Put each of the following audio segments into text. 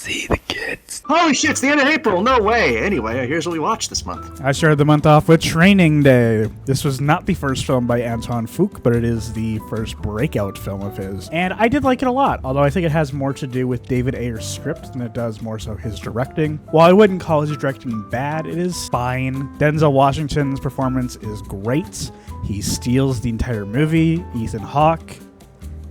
see the kids. Holy shit, it's the end of April. No way. Anyway, here's what we watched this month. I started the month off with Training Day. This was not the first film by Anton Fuqua, but it is the first breakout film of his. And I did like it a lot, although I think it has more to do with David Ayer's script than it does more so his directing. While I wouldn't call his directing bad, it is fine. Denzel Washington's performance is great. He steals the entire movie. Ethan Hawke,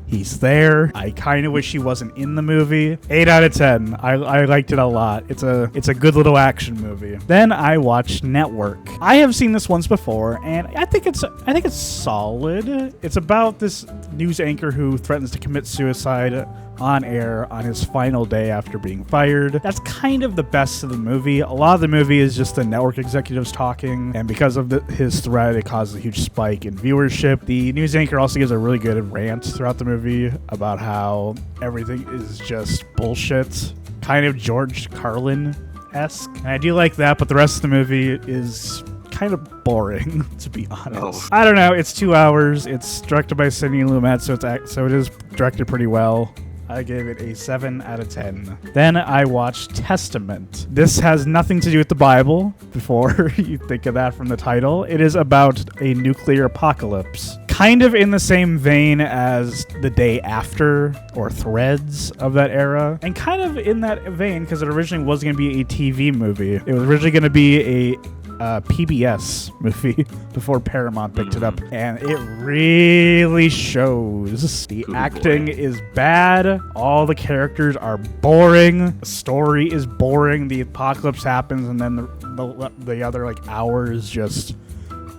he's there. I kind of wish he wasn't in the movie. 8 out of 10. I liked it a lot. It's a good little action movie. Then I watched Network. I have seen this once before, and I think it's solid. It's about this news anchor who threatens to commit suicide on air on his final day after being fired. That's kind of the best of the movie. A lot of the movie is just the network executives talking, and because of his threat, it causes a huge spike in viewership. The news anchor also gives a really good rant throughout the movie about how everything is just bullshit, kind of George Carlin-esque. And I do like that, but the rest of the movie is kind of boring, to be honest. I don't know. It's 2 hours. It's directed by Sidney Lumet, so it is directed pretty well. I gave it a 7 out of 10. Then I watched Testament. This has nothing to do with the Bible, before you think of that from the title. It is about a nuclear apocalypse. Kind of in the same vein as The Day After or Threads of that era. And kind of in that vein, because it originally was going to be a TV movie. It was originally going to be a PBS movie before Paramount picked it up, and it really shows. The acting is bad, all the characters are boring, the story is boring, the apocalypse happens, and then the other hour is just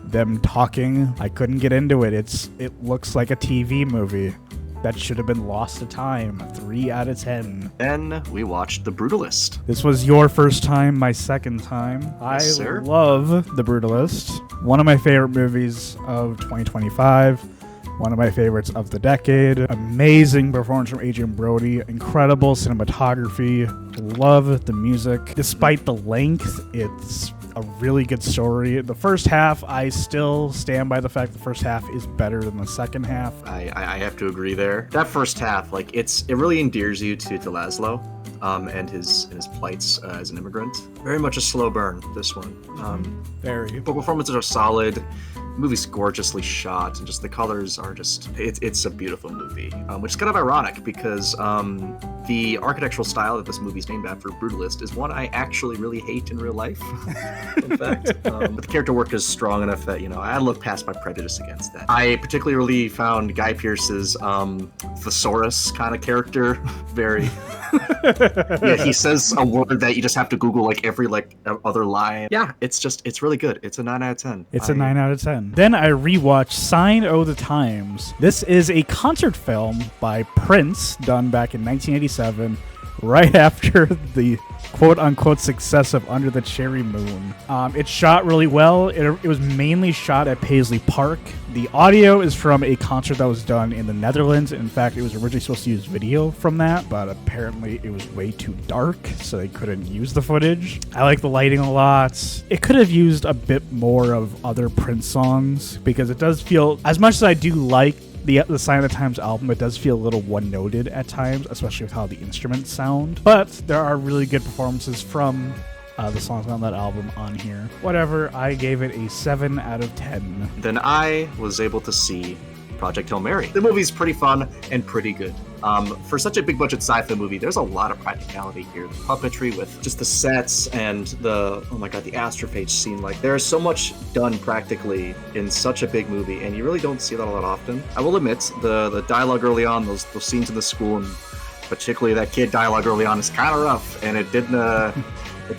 them talking. I couldn't get into it. It looks like a TV movie that should have been lost to time. 3 out of 10. Then we watched The Brutalist. This was your first time, my second time. Yes, I love The Brutalist. One of my favorite movies of 2025. One of my favorites of the decade. Amazing performance from Adrian Brody. Incredible cinematography. Love the music. Despite the length, it's a really good story. The first half, I still stand by the fact the first half is better than the second half. I have to agree there. That first half, it really endears you to Laszlo and his plights as an immigrant. Very much a slow burn, this one. Very. But performances are solid. The movie's gorgeously shot, and just the colors are just, it's a beautiful movie, which is kind of ironic because the architectural style that this movie's named after, Brutalist, is one I actually really hate in real life. In fact, but the character work is strong enough that, I look past my prejudice against that. I particularly found Guy Pearce's thesaurus kind of character very... yeah, he says a word that you just have to Google every other line. Yeah, it's really good. It's a 9 out of 10. It's a 9 out of 10. Then I rewatched Sign o' the Times. This is a concert film by Prince, done back in 1987, right after the quote-unquote success of Under the Cherry Moon. It's shot really well. It was mainly shot at Paisley Park. The audio is from a concert that was done in the Netherlands. In fact, it was originally supposed to use video from that, but apparently it was way too dark, so they couldn't use the footage. I like the lighting a lot. It could have used a bit more of other Prince songs, because it does feel, as much as I do like the Sign of the Times album, it does feel a little one-noted at times, especially with how the instruments sound. But there are really good performances from the songs on that album on here. Whatever, I gave it a 7 out of 10. Then I was able to see Project Hail Mary. The movie's pretty fun and pretty good. For such a big budget sci-fi movie, there's a lot of practicality here. The puppetry with just the sets and the astrophage scene. There's so much done practically in such a big movie, and you really don't see that a lot often. I will admit, the dialogue early on, those scenes in the school, and particularly that kid dialogue early on, is kind of rough, and it didn't,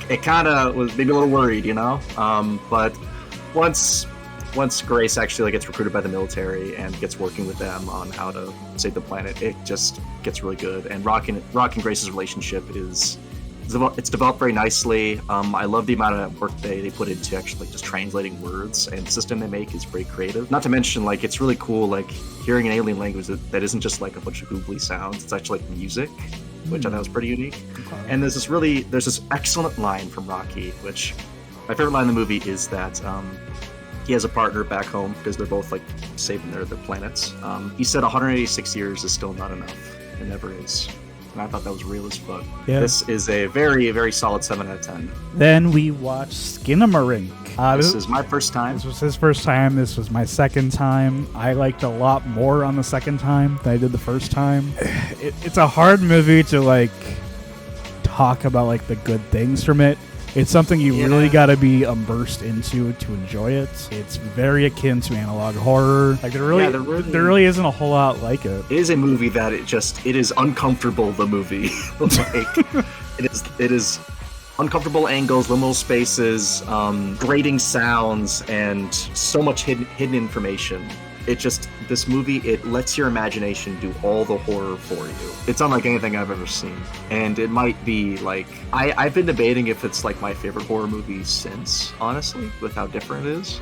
it kind of was maybe a little worried, but once Grace actually gets recruited by the military and gets working with them on how to save the planet, it just gets really good. And Rock and Grace's relationship it's developed very nicely. I love the amount of work they put into actually just translating words, and the system they make is very creative. Not to mention, it's really cool, hearing an alien language that isn't just a bunch of googly sounds. It's actually music, which I thought was pretty unique. Okay. And there's this excellent line from Rocky, which my favorite line in the movie is that he has a partner back home because they're both saving their planets. He said 186 years is still not enough. It never is. and I thought that was real as fuck. Yeah. This is a very, very solid 7 out of 10. Then we watched Skinamarink. This is my first time. This was his first time. This was my second time. I liked a lot more on the second time than I did the first time. It's a hard movie to like talk about like the good things from it. It's something you really got to be immersed into to enjoy it. It's very akin to analog horror. Like there really isn't a whole lot like it. It is a movie that it is uncomfortable. The movie, like, it is uncomfortable angles, liminal spaces, grating sounds, and so much hidden information. This movie, it lets your imagination do all the horror for you. It's unlike anything I've ever seen. And it might be like, I've been debating if it's like my favorite horror movie since, honestly, with how different it is.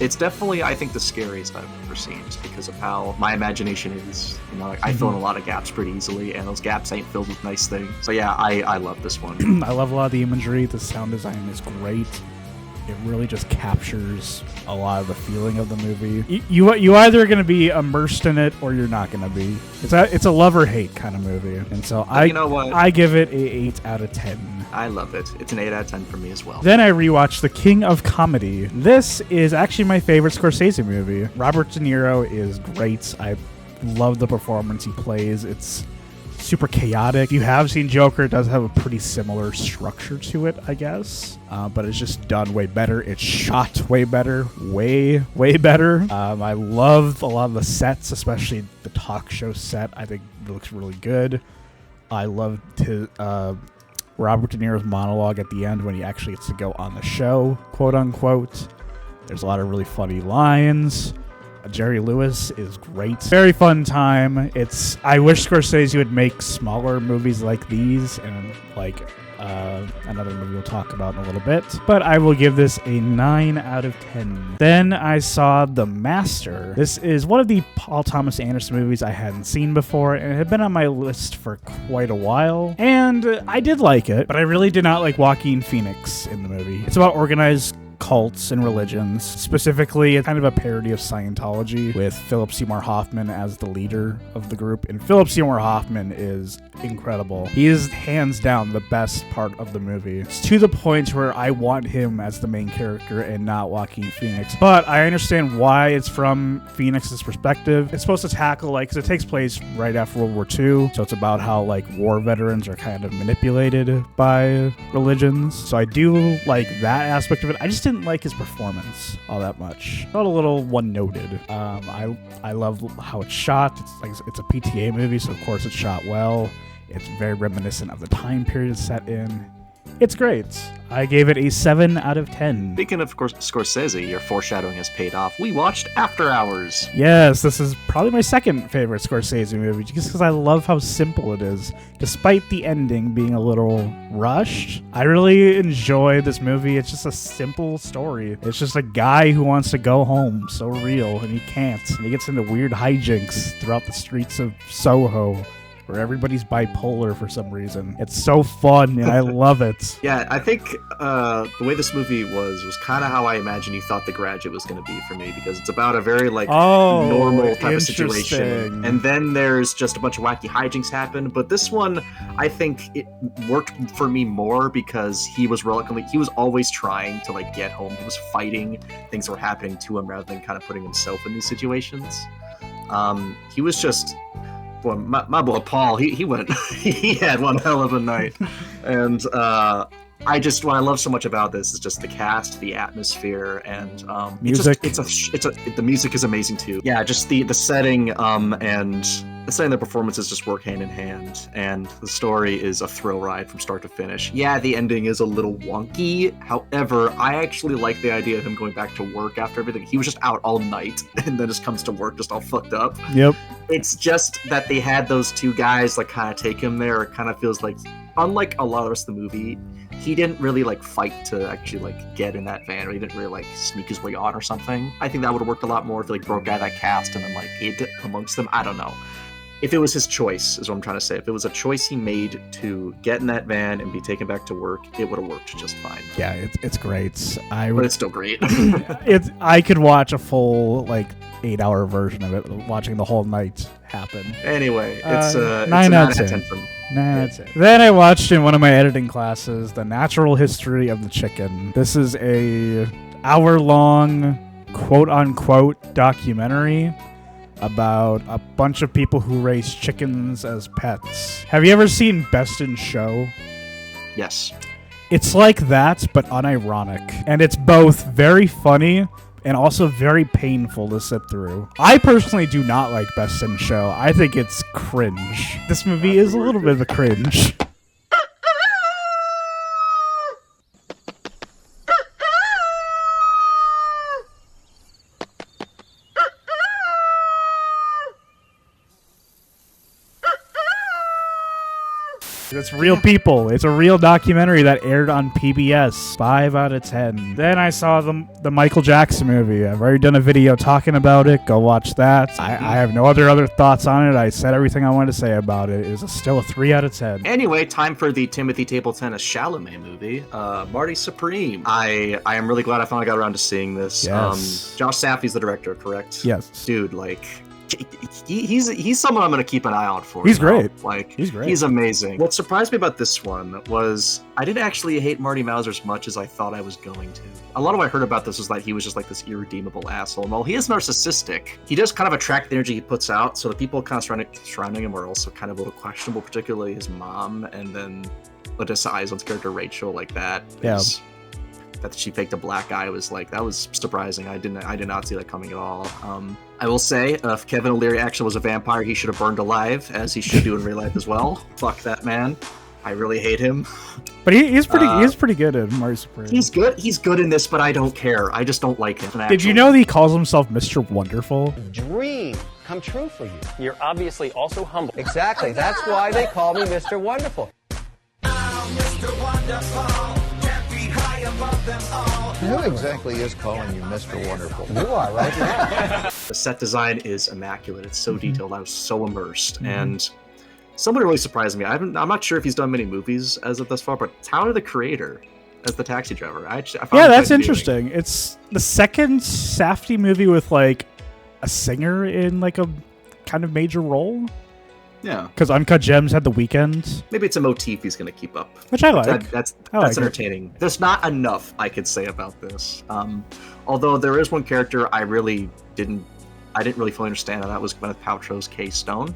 It's definitely, I think, the scariest I've ever seen, just because of how my imagination is. You know, like, I fill in a lot of gaps pretty easily, and those gaps ain't filled with nice things. So yeah, I love this one. I love a lot of the imagery. The sound design is great. It really just captures a lot of the feeling of the movie. You either going to be immersed in it or you're not going to be. It's a love or hate kind of movie, and so you know what? I give it a 8 out of 10. I love it. It's an 8 out of 10 for me as well. Then I rewatched The King of Comedy. This is actually my favorite Scorsese movie. Robert De Niro is great. I love the performance he plays. It's super chaotic. If you have seen Joker, it does have a pretty similar structure to it, I guess. But it's just done way better. It's shot way better. Way better. I love a lot of the sets, especially the talk show set. I think it looks really good. I loved Robert De Niro's monologue at the end when he actually gets to go on the show, quote unquote. There's a lot of really funny lines. Jerry Lewis is great. Very fun time. I wish Scorsese would make smaller movies like these, and like another movie we'll talk about in a little bit. But I will give this a 9 out of 10. Then I saw The Master. This is one of the Paul Thomas Anderson movies I hadn't seen before, and it had been on my list for quite a while. And I did like it, but I really did not like Joaquin Phoenix in the movie. It's about organized cults and religions. Specifically, it's kind of a parody of Scientology with Philip Seymour Hoffman as the leader of the group. And Philip Seymour Hoffman is incredible. He is hands down the best part of the movie. It's to the point where I want him as the main character and not Joaquin Phoenix. But I understand why it's from Phoenix's perspective. It's supposed to tackle, like, because it takes place right after World War II. So it's about how, like, war veterans are kind of manipulated by religions. So I do like that aspect of it. I just didn't like his performance all that much. Felt a little one-noted. I love how it's shot. It's a PTA movie, so of course it's shot well. It's very reminiscent of the time period it's set in. It's great. I gave it a 7 out of 10. Speaking of course, Scorsese, your foreshadowing has paid off. We watched After Hours. Yes, this is probably my second favorite Scorsese movie, just because I love how simple it is. Despite the ending being a little rushed, I really enjoy this movie. It's just a simple story. It's just a guy who wants to go home, so real, and he can't. And he gets into weird hijinks throughout the streets of Soho, where everybody's bipolar for some reason. It's so fun, and I love it. Yeah, I think the way this movie was kind of how I imagined you thought The Graduate was going to be for me, because it's about a very, like, normal type of situation. And then there's just a bunch of wacky hijinks happen. But this one, I think it worked for me more because he was always trying to, like, get home. He was fighting things that were happening to him rather than kind of putting himself in these situations. He was just... Well, my boy Paul, he went, he had one hell of a night, and what I love so much about this is just the cast, the atmosphere, and music. The music is amazing too. Yeah, just the setting, and the setting, the performances just work hand in hand, and the story is a thrill ride from start to finish. Yeah, the ending is a little wonky. However, I actually like the idea of him going back to work after everything. He was just out all night, and then just comes to work just all fucked up. Yep. It's just that they had those two guys like kind of take him there. It kind of feels like, unlike a lot of the rest of the movie, he didn't really like fight to actually like get in that van, or he didn't really like sneak his way on or something. I think that would have worked a lot more if he like broke out of that cast and then like hid amongst them. I don't know. If it was his choice, is what I'm trying to say. If it was a choice he made to get in that van and be taken back to work, it would have worked just fine. Yeah, it's great. But it's still great. I could watch a full like 8-hour version of it, watching the whole night happen. Anyway, it's 9 out of 10 from. That's it. Then I watched in one of my editing classes, The Natural History of the Chicken. This is a hour-long, quote-unquote, documentary about a bunch of people who raise chickens as pets. Have you ever seen Best in Show? Yes. It's like that, but unironic. And it's both very funny and also very painful to sit through. I personally do not like Best in Show. I think it's cringe. This movie is a little bit of a cringe. It's real people. It's a real documentary that aired on PBS. 5 out of 10. Then I saw the Michael Jackson movie. I've already done a video talking about it. Go watch that. I have no other thoughts on it. I said everything I wanted to say about it. It is still a 3 out of 10. Anyway, time for the Timothy Table Tennis Chalamet movie, Marty Supreme. I am really glad I finally got around to seeing this. Yes. Josh Saffy's the director, correct? Yes. Dude, like... He's someone I'm going to keep an eye out for. He's great. Like, he's great. He's amazing. What surprised me about this one was I didn't actually hate Marty Mauser as much as I thought I was going to. A lot of what I heard about this was that he was just like this irredeemable asshole. And while he is narcissistic, he does kind of attract the energy he puts out. So the people kind of surrounding him are also kind of a little questionable, particularly his mom. And then Odessa Island's character, Rachel, like that. Yeah. That she faked a black eye was like, that was surprising. I did not see that coming at all. I will say, if Kevin O'Leary actually was a vampire, he should have burned alive, as he should do in real life as well. Fuck that man. I really hate him. But he's pretty good at Marty Supreme. He's good in this, but I don't care. I just don't like him. Did you know that he calls himself Mr. Wonderful? Dream come true for you. You're obviously also humble. Exactly. That's why they call me Mr. Wonderful. Mr. Wonderful. Who exactly is calling you Mr. Wonderful? You are right now. The set design is immaculate. It's so detailed. I was so immersed. And somebody really surprised me. I'm not sure if he's done many movies as of thus far, but Tyler, the creator, as the taxi driver. I found that's interesting. It's the second Safdie movie with like a singer in like a kind of major role. Yeah, because Uncut Gems had The Weeknd. Maybe it's a motif he's going to keep up, which I like. That's entertaining. There's not enough I could say about this. Although there is one character I didn't really fully understand, and that was Gwyneth Paltrow's Kay Stone.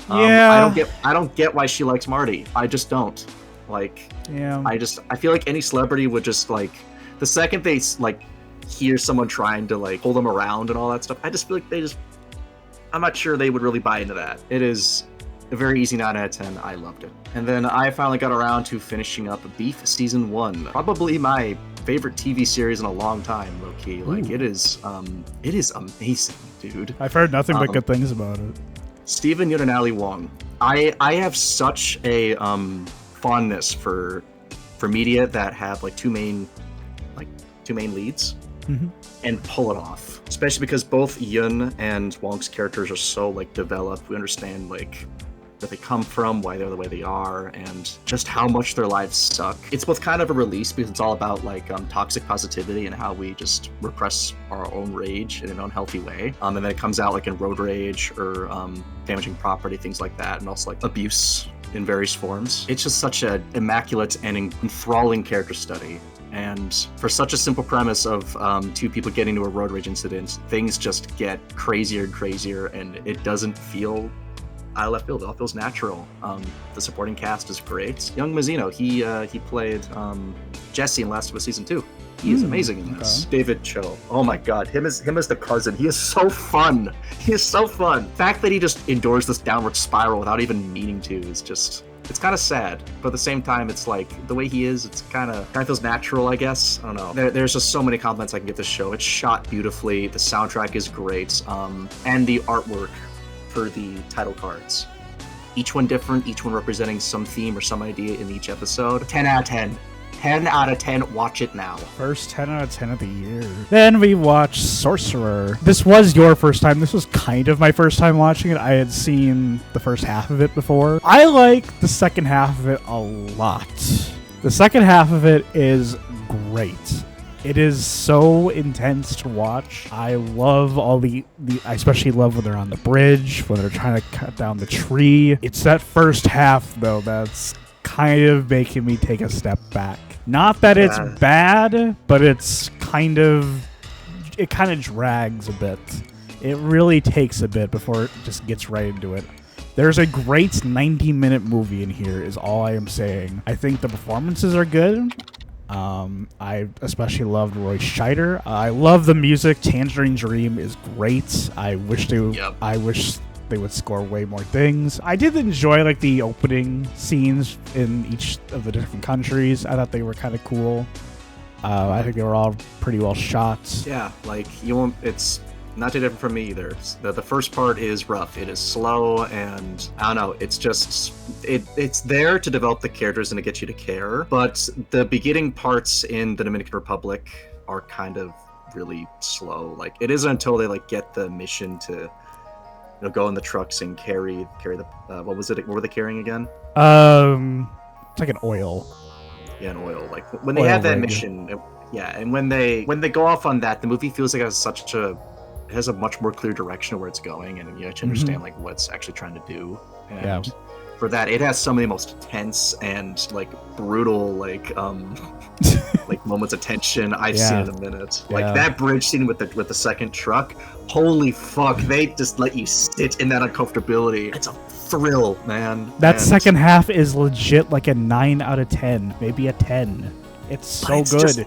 Yeah, I don't get why she likes Marty. I just don't. Like, yeah, I feel like any celebrity would just like the second they like hear someone trying to like pull them around and all that stuff. I just feel like I'm not sure they would really buy into that. It is a very easy 9 out of 10. I loved it. And then I finally got around to finishing up Beef Season 1. Probably my favorite TV series in a long time, low-key. Like, it is amazing, dude. I've heard nothing but good things about it. Stephen Yeun and Ali Wong. I have such a fondness for media that have like two main leads. And pull it off, especially because both Yun and Wong's characters are so like developed. We understand like where they come from, why they're the way they are, and just how much their lives suck. It's both kind of a release because it's all about like toxic positivity and how we just repress our own rage in an unhealthy way. And then it comes out like in road rage or damaging property, things like that, and also like abuse in various forms. It's just such an immaculate and enthralling character study. And for such a simple premise of two people getting into a road rage incident, things just get crazier and crazier, and it doesn't feel out of left field. It all feels natural. The supporting cast is great. Young Mazzino, he played Jesse in Last of Us Season 2. He is amazing in this. Okay. David Cho. Oh my god, him as the cousin. He is so fun. He is so fun. The fact that he just endures this downward spiral without even meaning to is just... It's kind of sad, but at the same time, it's like the way he is. It's kind of feels natural, I guess. I don't know. There's just so many compliments I can give this show. It's shot beautifully. The soundtrack is great, and the artwork for the title cards. Each one different. Each one representing some theme or some idea in each episode. 10 out of 10. 10 out of 10. Watch it now. First 10 out of 10 of the year. Then we watched Sorcerer. This was your first time. This was kind of my first time watching it. I had seen the first half of it before. I like the second half of it a lot. The second half of it is great. It is so intense to watch. I love all the I especially love when they're on the bridge, when they're trying to cut down the tree. It's that first half, though, that's kind of making me take a step back. Not that it's bad, but it kind of drags a bit. It really takes a bit before it just gets right into it. There's a great 90-minute movie in here, is all I am saying. I think the performances are good. I especially loved Roy Scheider. I love the music. Tangerine Dream is great. I wish they would score way more things. I did enjoy like the opening scenes in each of the different countries. I thought they were kind of cool. I think they were all pretty well shot. Yeah, like it's not too different from me either. The first part is rough. It is slow, and I don't know. It's just it's there to develop the characters and to get you to care. But the beginning parts in the Dominican Republic are kind of really slow. Like it isn't until they like get the mission to go in the trucks and carry the what was it? What were they carrying again? It's like an oil. Yeah, an oil. Like when they have that mission. And when they go off on that, the movie feels like it has a much more clear direction of where it's going, and you actually understand like what's actually trying to do. And for that, it has some of the most tense and like brutal like moments of tension I've seen in a minute. Like that bridge scene with the second truck. Holy fuck! They just let you sit in that uncomfortability. It's a thrill, man. That second half is legit like a 9 out of 10, maybe a 10. It's so good.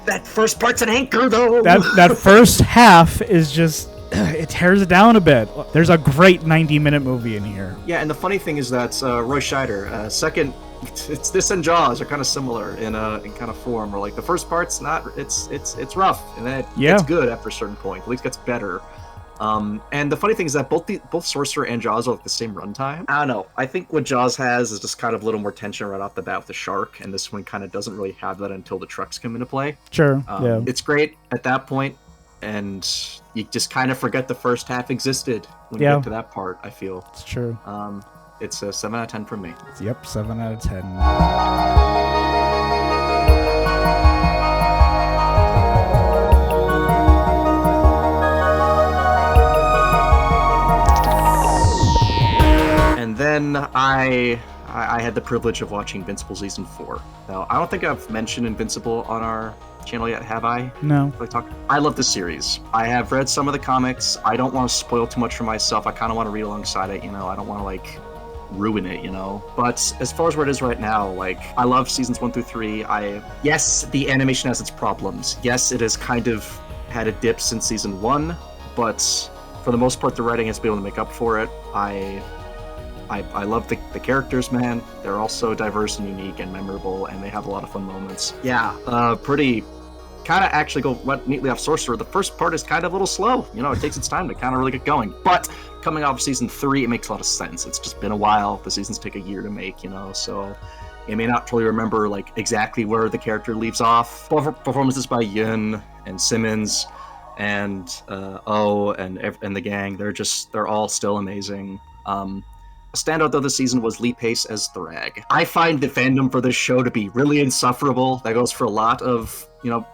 That first part's an anchor, though. That first half is just it tears it down a bit. There's a great 90-minute movie in here. Yeah, and the funny thing is that Roy Scheider, second, it's this and Jaws are kind of similar in kind of form. Where like the first part's it's rough, and then it gets good after a certain point. At least gets better. And the funny thing is that both Sorcerer and Jaws are like the same runtime. I don't know. I think what Jaws has is just kind of a little more tension right off the bat with the shark, and this one kind of doesn't really have that until the trucks come into play. Sure. It's great at that point, and you just kind of forget the first half existed when you get to that part. I feel it's true. It's a 7 out of 10 from me. Yep, 7 out of 10. And then I had the privilege of watching Invincible Season 4. Now, I don't think I've mentioned Invincible on our channel yet, have I? No. I love the series. I have read some of the comics. I don't want to spoil too much for myself. I kind of want to read alongside it, I don't want to, like, ruin it, But as far as where it is right now, like, I love seasons 1 through 3. Yes, the animation has its problems. Yes, it has kind of had a dip since season 1, but for the most part, the writing has been able to make up for it. I love the characters, man. They're all so diverse and unique and memorable, and they have a lot of fun moments. Yeah, pretty... Kind of actually go neatly off Sorcerer. The first part is kind of a little slow. It takes its time to kind of really get going. But coming off season 3, it makes a lot of sense. It's just been a while. The seasons take a year to make, so you may not totally remember like exactly where the character leaves off. Performances by Yun and Simmons and O and the gang. They're all still amazing. A standout though this season was Lee Pace as Thrag. I find the fandom for this show to be really insufferable. That goes for a lot of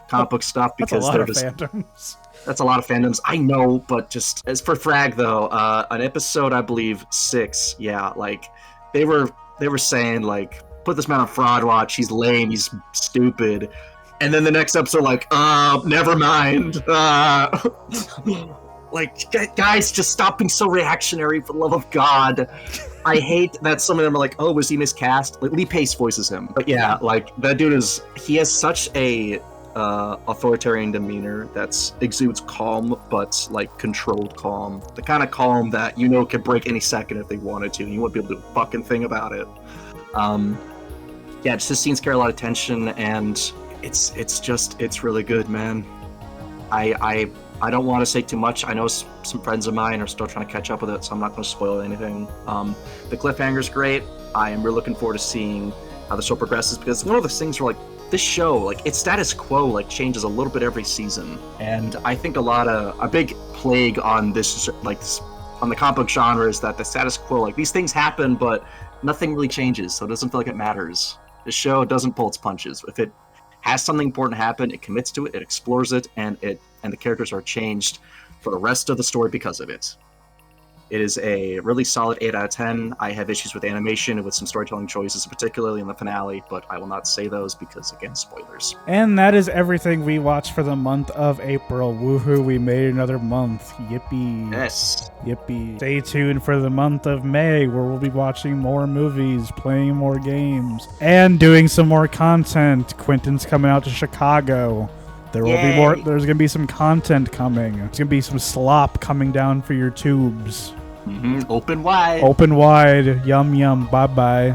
comic book stuff because they're just fandoms. That's a lot of fandoms. I know, but just as for Thrag though, an episode I believe 6, like they were saying like put this man on fraud watch. He's lame. He's stupid. And then the next episode like never mind. Like, guys, just stop being so reactionary, for the love of God. I hate that some of them are like, oh, was he miscast? Like, Lee Pace voices him. But yeah, like, that dude he has such a authoritarian demeanor that exudes calm, but, like, controlled calm. The kind of calm that, could break any second if they wanted to, and you wouldn't be able to do a fucking thing about it. Yeah, just this scenes carry a lot of tension, and it's really good, man. I don't want to say too much. I know some friends of mine are still trying to catch up with it, so I'm not going to spoil anything. The cliffhanger's great. I am really looking forward to seeing how the show progresses, because it's one of those things where, like, this show, like, its status quo, like, changes a little bit every season. And I think a big plague on this, like, on the comic book genre is that the status quo, like, these things happen, but nothing really changes, so it doesn't feel like it matters. The show doesn't pull its punches. has something important happen, it commits to it, it explores it, and the characters are changed for the rest of the story because of it. It is a really solid 8 out of 10. I have issues with animation and with some storytelling choices, particularly in the finale, but I will not say those because, again, spoilers. And that is everything we watched for the month of April. Woohoo, we made another month. Yippee. Yes. Yippee. Stay tuned for the month of May, where we'll be watching more movies, playing more games, and doing some more content. Quentin's coming out to Chicago. There will be more. There's going to be some content coming. There's going to be some slop coming down for your tubes. Open wide. Open wide. Yum, yum. Bye-bye.